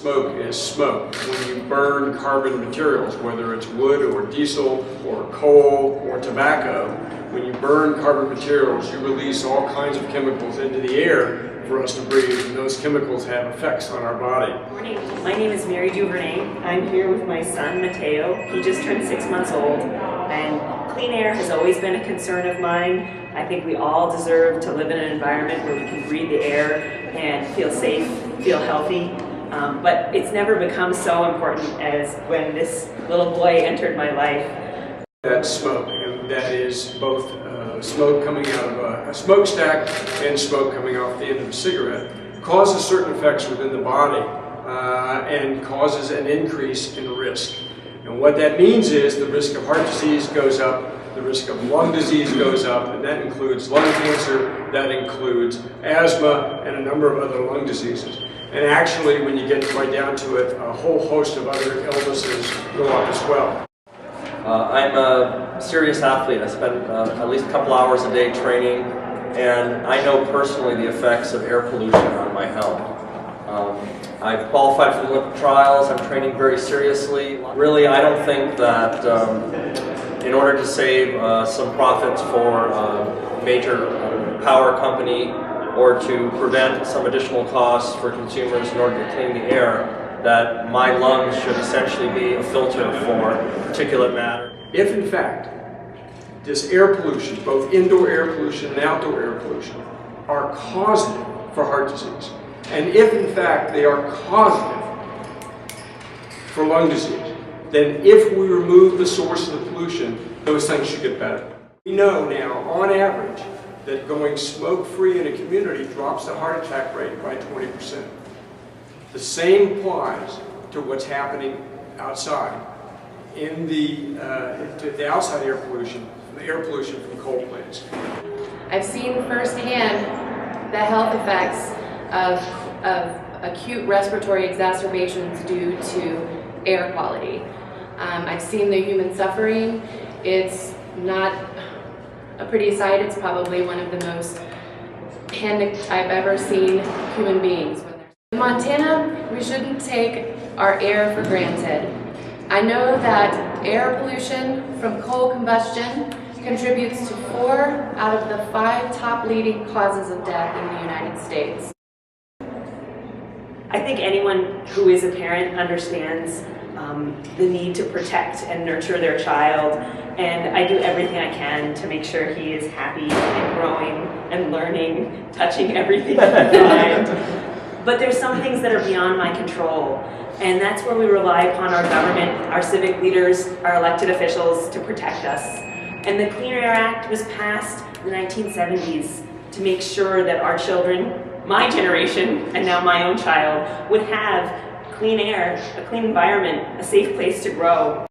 Smoke is smoke. When you burn carbon materials, whether it's wood or diesel or coal or tobacco, when you burn carbon materials, you release all kinds of chemicals into the air for us to breathe, and those chemicals have effects on our body. Good morning. My name is Mary Duvernay. I'm here with my son, Mateo. He just turned 6 months old, and clean air has always been a concern of mine. I think we all deserve to live in an environment where we can breathe the air and feel safe, feel healthy. But it's never become so important as when this little boy entered my life. That's smoke, and that is both smoke coming out of a smokestack and smoke coming off the end of a cigarette. Causes certain effects within the body and causes an increase in risk. And what that means is the risk of heart disease goes up, the risk of lung disease goes up, and that includes lung cancer, that includes asthma, and a number of other lung diseases. And actually, when you get right down to it, a whole host of other illnesses go up as well. I'm a serious athlete. I spend at least a couple hours a day training, and I know personally the effects of air pollution on my health. I've qualified for the Olympic trials. I'm training very seriously. Really, I don't think that in order to save some profits for a major power company or to prevent some additional costs for consumers in order to clean the air, that my lungs should essentially be a filter for particulate matter. If in fact this air pollution, both indoor air pollution and outdoor air pollution, are causative for heart disease, and if in fact they are causative for lung disease, then if we remove the source of the pollution, those things should get better. We know now, on average, that going smoke-free in a community drops the heart attack rate by 20%. The same applies to what's happening outside in the outside air pollution from coal plants. I've seen firsthand the health effects of acute respiratory exacerbations due to air quality. I've seen the human suffering. It's not a pretty sight. It's probably one of the most panicked I've ever seen human beings. In Montana, we shouldn't take our air for granted. I know that air pollution from coal combustion contributes to 4 out of the 5 top leading causes of death in the United States. I think anyone who is a parent understands the need to protect and nurture their child, and I do everything I can to make sure he is happy and growing and learning, touching everything he can find. But there's some things that are beyond my control, and that's where we rely upon our government, our civic leaders, our elected officials to protect us. And the Clean Air Act was passed in the 1970s to make sure that our children, my generation, and now my own child, would have clean air, a clean environment, a safe place to grow.